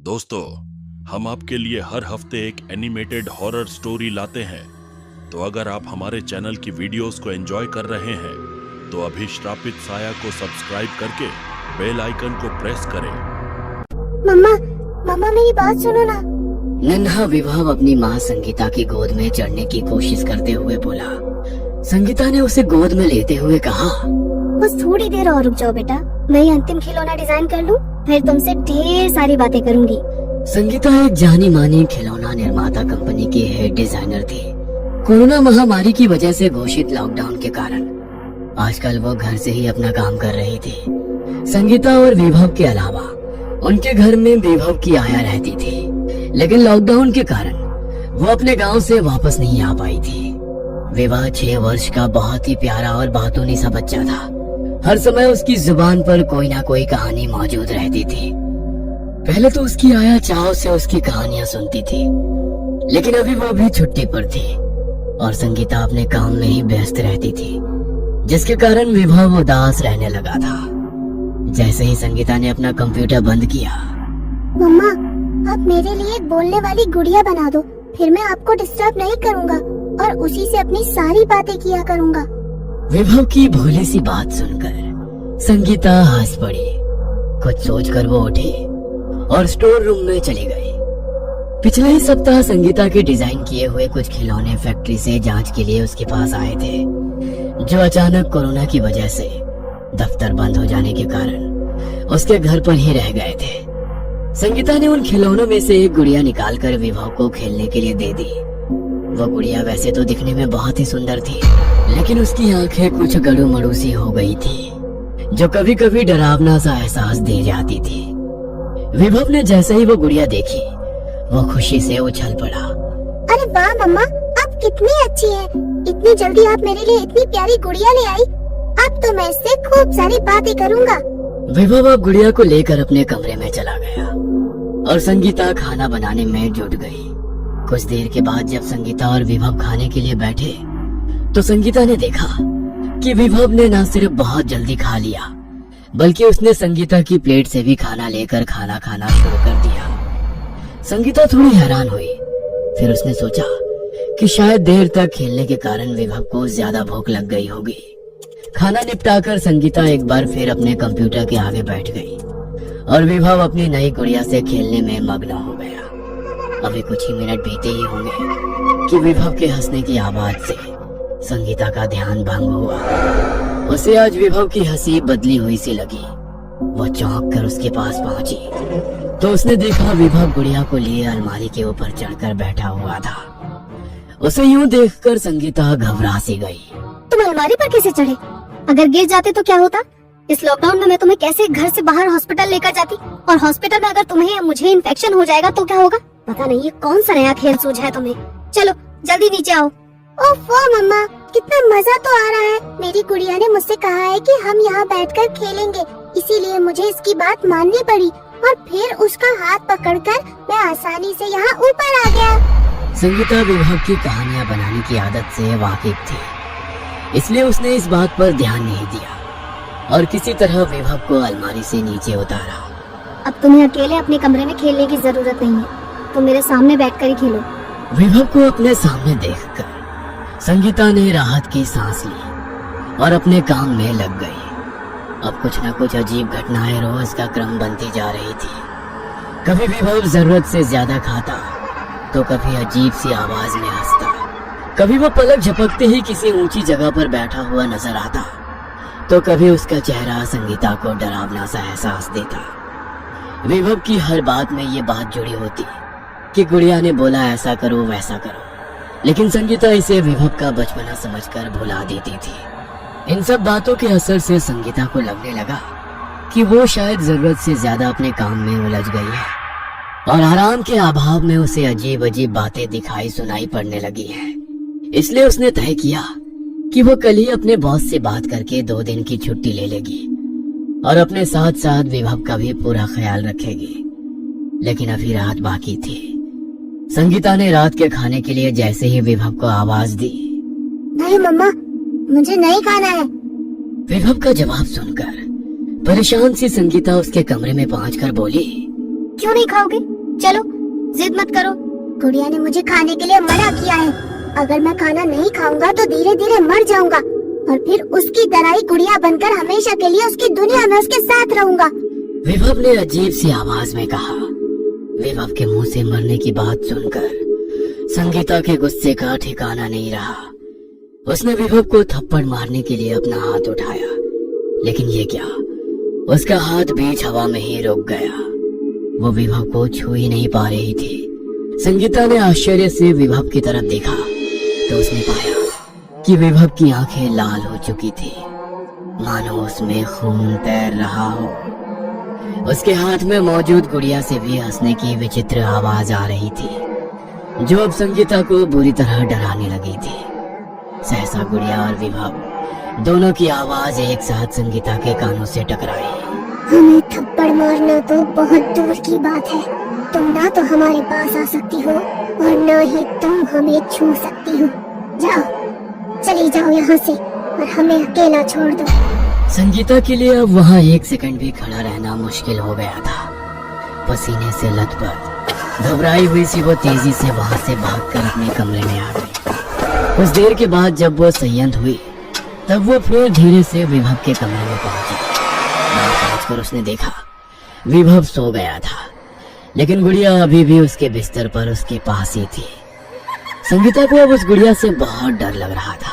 दोस्तों, हम आपके लिए हर हफ्ते एक एनिमेटेड हॉरर स्टोरी लाते हैं। तो अगर आप हमारे चैनल की वीडियोस को एंजॉय कर रहे हैं तो अभी श्रापित साया को सब्सक्राइब करके बेल आइकन को प्रेस करें। मम्मा मेरी बात सुनो ना। नन्हा विभव अपनी माँ संगीता की गोद में चढ़ने की कोशिश करते हुए बोला। संगीता ने उसे गोद में लेते हुए कहा, बस थोड़ी देर और रुक जाओ बेटा, मैं ये अंतिम खिलौना डिजाइन कर लूं, फिर तुमसे ढेर सारी बातें करूंगी। संगीता एक जानी मानी खिलौना निर्माता कंपनी की हेड डिजाइनर थी। कोरोना महामारी की वजह से घोषित लॉकडाउन के कारण आजकल वो घर से ही अपना काम कर रही थी। संगीता और विभव के अलावा उनके घर में विभव की आया रहती थी, लेकिन लॉकडाउन के कारण वो अपने गांव से वापस नहीं आ पाई थी। विभव 6 वर्ष का बहुत ही प्यारा और बातूनी सा बच्चा था। हर समय उसकी जुबान पर कोई ना कोई कहानी मौजूद रहती थी। पहले तो उसकी आया चाव से उसकी कहानियां सुनती थी, लेकिन अभी वो भी छुट्टी पर थी और संगीता अपने काम में ही व्यस्त रहती थी, जिसके कारण विभव उदास रहने लगा था। जैसे ही संगीता ने अपना कंप्यूटर बंद किया, मम्मा आप मेरे लिए एक बोलने वाली गुड़िया बना दो, फिर मैं आपको डिस्टर्ब नहीं करूंगा और उसी से अपनी सारी बातें किया करूंगा। विभव की भोली सी बात सुनकर संगीता हंस पड़ी। कुछ सोचकर वो उठी और स्टोर रूम में चली गई। पिछले ही सप्ताह संगीता के डिजाइन किए हुए कुछ खिलौने फैक्ट्री से जांच के लिए उसके पास आए थे, जो अचानक कोरोना की वजह से दफ्तर बंद हो जाने के कारण उसके घर पर ही रह गए थे। संगीता ने उन खिलौनों में से एक गुड़िया निकालकर विभव को खेलने के लिए दे दी। वो गुड़िया वैसे तो दिखने में बहुत ही सुंदर थी, लेकिन उसकी आंखें कुछ गड़ू मड़ू सी हो गई थी, जो कभी कभी डरावना सा एहसास दे जाती थी। विभव ने जैसे ही वो गुड़िया देखी, वो खुशी से उछल पड़ा। अरे वाह मम्मा, आप कितनी अच्छी हैं। इतनी जल्दी आप मेरे लिए इतनी प्यारी गुड़िया ले आई। अब तो मैं इससे खूब सारी बातें करूंगा। विभव अब गुड़िया को लेकर अपने कमरे में चला गया और संगीता खाना बनाने में जुट गई। कुछ देर के बाद जब संगीता और विभव खाने के लिए बैठे, तो संगीता ने देखा कि विभव ने न सिर्फ बहुत जल्दी खा लिया, बल्कि उसने संगीता की प्लेट से भी खाना लेकर खाना खाना शुरू कर दिया। संगीता थोड़ी हैरान हुई। फिर उसने सोचा कि शायद देर तक खेलने के कारण विभव को ज्यादा भूख लग गई होगी। खाना निपटाकर संगीता एक बार फिर अपने कंप्यूटर के आगे बैठ गई और विभव अपनी नई गुड़िया से खेलने में मग्न हो गया। अभी कुछ ही मिनट बीते ही होंगे कि विभव के हंसने की आवाज से संगीता का ध्यान भंग हुआ। उसे आज विभव की हंसी बदली हुई सी लगी। वो चौंक कर उसके पास पहुंची तो उसने देखा विभव गुड़िया को लिए अलमारी के ऊपर चढ़कर बैठा हुआ था। उसे यूं देखकर संगीता घबरा सी गई। तुम अलमारी पर कैसे चढ़े? अगर गिर जाते तो क्या होता? इस लॉकडाउन में मैं तुम्हें कैसे घर से बाहर हॉस्पिटल लेकर जाती? और हॉस्पिटल में अगर तुम्हें या मुझे इन्फेक्शन हो जाएगा तो क्या होगा? पता नहीं ये कौन सा नया खेल सूझा है तुम्हें। चलो जल्दी नीचे आओ। ओफो मम्मा, कितना मजा तो आ रहा है। मेरी गुड़िया ने मुझसे कहा है कि हम यहाँ बैठकर खेलेंगे, इसीलिए मुझे इसकी बात माननी पड़ी और फिर उसका हाथ पकड़कर मैं आसानी से यहाँ ऊपर आ गया। संगीता विभव की कहानियां बनाने की आदत से वाकिफ थी, इसलिए उसने इस बात पर ध्यान नहीं दिया और किसी तरह विभव को अलमारी से नीचे उतारा। अब तुम्हें अकेले अपने कमरे में खेलने की जरूरत नहीं है, तुम मेरे सामने बैठकर ही खेलो। विभव को अपने सामने देखकर संगीता ने राहत की सांस ली और अपने काम में लग गई। अब कुछ न कुछ अजीब घटनाएं रोज का क्रम बनती जा रही थी। कभी विभव जरूरत से ज्यादा खाता तो कभी अजीब सी आवाज में हंसता, कभी वो पलक झपकते ही किसी ऊंची जगह पर बैठा हुआ नजर आता, तो कभी उसका चेहरा संगीता को डरावना सा एहसास देता। विभव की हर बात में ये बात जुड़ी होती कि गुड़िया ने बोला ऐसा करो वैसा करो, लेकिन संगीता इसे विभव का बचपना समझकर भुला देती थी। इन सब बातों के असर से संगीता को लगने लगा कि वो शायद जरूरत से ज्यादा अपने काम में उलझ गई है और आराम के अभाव में उसे अजीब अजीब बातें दिखाई सुनाई पड़ने लगी है। इसलिए उसने तय किया कि वो कल ही अपने बॉस से बात करके 2 दिन की छुट्टी ले लेगी और अपने साथ साथ विभव का भी पूरा ख्याल रखेगी। लेकिन अभी रात बाकी थी। संगीता ने रात के खाने के लिए जैसे ही विभव को आवाज दी, नहीं मम्मा, मुझे नहीं खाना है। विभव का जवाब सुनकर परेशान सी संगीता उसके कमरे में पहुंचकर बोली, क्यों नहीं खाओगे? चलो जिद मत करो। गुड़िया ने मुझे खाने के लिए मना किया है। अगर मैं खाना नहीं खाऊंगा तो धीरे धीरे मर जाऊंगा और फिर उसकी तरह ही गुड़िया बनकर हमेशा के लिए उसकी दुनिया में उसके साथ रहूंगा। विभव ने अजीब सी आवाज में कहा। विभव के मुंह से मरने की बात सुनकर संगीता के गुस्से का ठिकाना नहीं रहा। उसने विभव को थप्पड़ मारने के लिए अपना हाथ उठाया, लेकिन ये क्या, उसका हाथ बीच हवा में ही रुक गया। वो विभव को छू ही नहीं पा रही थी। संगीता ने आश्चर्य से विभव की तरफ देखा तो उसने पाया कि विभव की आंखें लाल हो चुकी थी, मानो उसमें खून तैर रहा हो। उसके हाथ में मौजूद गुड़िया से भी हंसने की विचित्र आवाज आ रही थी, जो अब संगीता को बुरी तरह डराने लगी थी। सहसा गुड़िया और विभव दोनों की आवाज एक साथ संगीता के कानों से टकराई। हमें थप्पड़ मारना तो बहुत दूर की बात है। तुम ना तो हमारे पास आ सकती हो और न ही तुम हमें छू सकती हो। जाओ, चली जाओ यहाँ से और हमें अकेला छोड़ दो। संगीता के लिए अब वहाँ एक सेकंड भी खड़ा रहना मुश्किल हो गया था। पसीने से लथपथ घबराई हुई सी वो तेजी से वहाँ से भागकर अपने कमरे में आ गई। कुछ देर के बाद जब वो संयत हुई तब वो फिर धीरे से विभव के कमरे में पहुंची। पहुंचकर उसने देखा विभव सो गया था, लेकिन गुड़िया अभी भी उसके बिस्तर पर उसके पास ही थी। संगीता को अब उस गुड़िया से बहुत डर लग रहा था।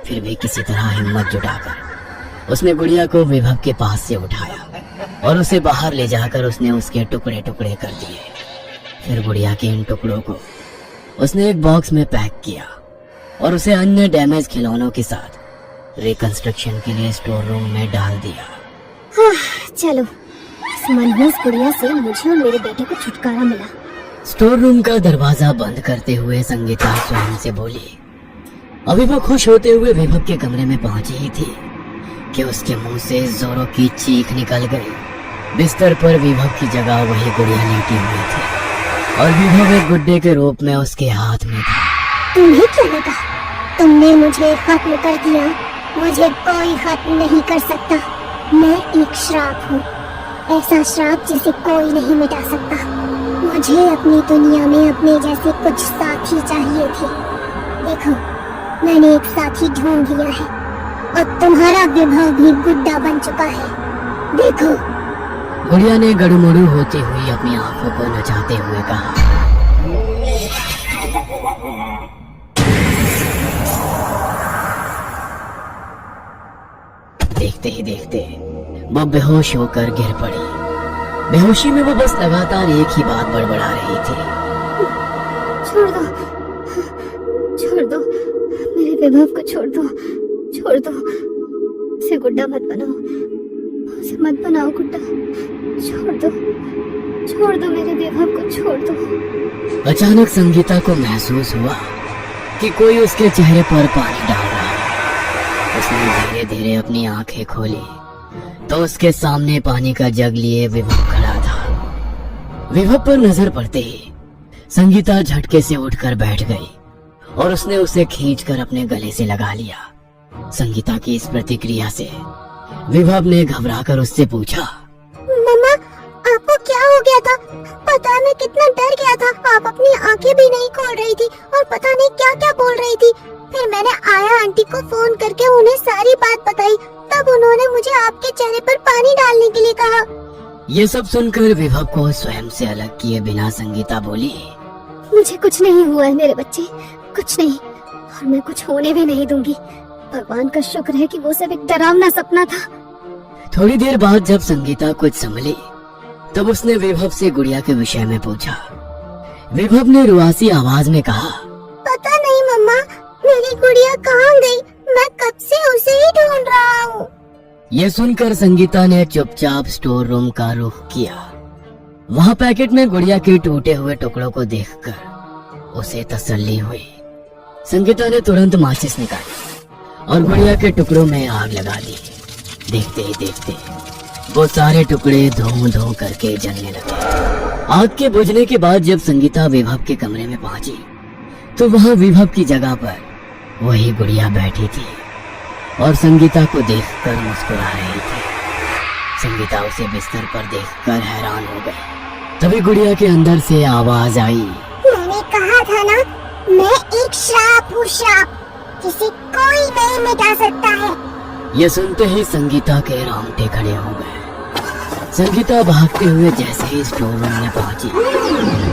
फिर भी किसी तरह हिम्मत जुटाकर उसने गुड़िया को विभव के पास से उठाया और उसे बाहर ले जाकर उसने उसके टुकड़े टुकड़े कर दिए। फिर गुड़िया के इन टुकड़ों को उसने एक बॉक्स में पैक किया और उसे अन्य डैमेज खिलौनों के साथ रिकंस्ट्रक्शन के लिए स्टोर रूम में डाल दिया। चलो, इस मनहूस गुड़िया से मुझे और मेरे बेटे को छुटकारा मिला। स्टोर रूम का दरवाजा बंद करते हुए संगीता स्वयं से बोली। अभी वो खुश होते हुए विभव के कमरे में पहुंची ही थी कि उसके मुंह से जोरों की चीख निकल गई। बिस्तर पर विभव की जगह वही गुड़िया लेटी हुई थी और विभव एक गुड्डे के रूप में उसके हाथ में था। तुम्हें क्या लगा? तुमने मुझे खत्म कर दिया। मुझे कोई खत्म नहीं कर सकता। मैं एक श्राप हूँ, ऐसा श्राप जिसे कोई नहीं मिटा सकता। मुझे अपनी दुनिया में अपने जैसे कुछ साथी चाहिए थे। देखो, मैंने एक साथी ढूंढ लिया है और तुम्हारा विभव भी गुड्डा बन चुका है। देखो। गुड़िया ने गड़ुमड़ू होती हुई अपनी आंखों को नचाते हुए कहा। देखते ही देखते वो बेहोश होकर गिर पड़ी। बेहोशी में वो बस लगातार एक ही बात बड़बड़ा रही थी। छोड़ दो, छोड़ दो, मेरे विभव को छोड़ दो, छोड़ दो। उसे गुड्डा मत बनाओ, उसे मत बनाओ गुड्डा। छोड़ दो, छोड़ दो, मेरे विभव को छोड़ दो। अचानक संगीता को महसूस हुआ कि कोई उसके चेहरे पर पानी डाल रहा है। उसने धीरे धीरे अपनी आंखें खोली तो उसके सामने पानी का जग लिए विभव खड़ा था। विभव पर नजर पड़ते ही संगीता झटके से उठकर बैठ गई और उसने उसे खींचकर अपने गले से लगा लिया। संगीता की इस प्रतिक्रिया से विभव ने घबराकर उससे पूछा, मम्मा, आपको क्या हो गया था? पता नहीं कितना डर गया था। आप अपनी आंखें भी नहीं खोल रही थी और पता नहीं क्या क्या बोल रही थी। फिर मैंने आया आंटी को फोन करके उन्हें सारी बात बताई। तब उन्होंने मुझे आपके चेहरे पर पानी डालने के लिए कहा। ये सब सुनकर विभव को स्वयं से अलग किए बिना संगीता बोली, मुझे कुछ नहीं हुआ है मेरे बच्चे, कुछ नहीं, और मैं कुछ होने भी नहीं दूंगी। भगवान का शुक्र है कि वो सब एक डरावना सपना था। थोड़ी देर बाद जब संगीता कुछ संभली तब उसने विभव से गुड़िया के विषय में पूछा। विभव ने रुआसी आवाज में कहा, पता नहीं मम्मा, मेरी गुड़िया कहाँ गई? मैं कब से उसे ही ढूंढ रहा हूँ। ये सुनकर संगीता ने चुपचाप स्टोर रूम का रुख किया। वहाँ पैकेट में गुड़िया के टूटे हुए टुकड़ों को देखकर उसे तसल्ली हुई। संगीता ने तुरंत माचिस निकाली और गुड़िया के टुकड़ों में आग लगा दी। देखते ही देखते वो सारे टुकड़े धूं धूं करके जलने लगे। आग के बुझने के बाद जब संगीता विभव के कमरे में पहुंची तो वहाँ विभव की जगह पर वही गुड़िया बैठी थी और संगीता को देखकर मुस्कुरा रही थी। संगीता उसे बिस्तर पर देखकर हैरान हो गई। तभी गुड़िया के अंदर से आवाज आई। मैंने कहा था ना, मैं एक श्राप हूँ, श्राप किसी कोई नहीं मिटा सकता है। ये सुनते ही संगीता के रोंगटे खड़े हो गए। संगीता भागते हुए जैसे ही स्टोर रूम में पहुंची,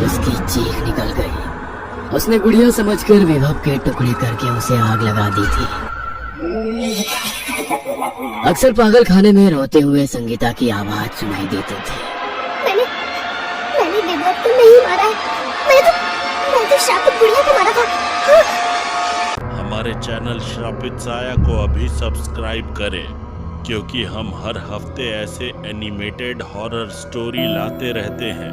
उसकी चीख निकल गई। उसने गुड़िया समझकर विभव के टुकड़े करके उसे आग लगा दी थी। अक्सर पागल खाने में रोते हुए संगीता की आवाज सुनाई देती थी। मैंने विभव को नहीं मारा है, मैं तो श्रापित गुड़िया को मारा था। हाँ। हमारे चैनल श्रापित साया को अभी सब्सक्राइब करें, क्योंकि हम हर हफ्ते ऐसे एनिमेटेड हॉरर स्टोरी लाते रहते हैं।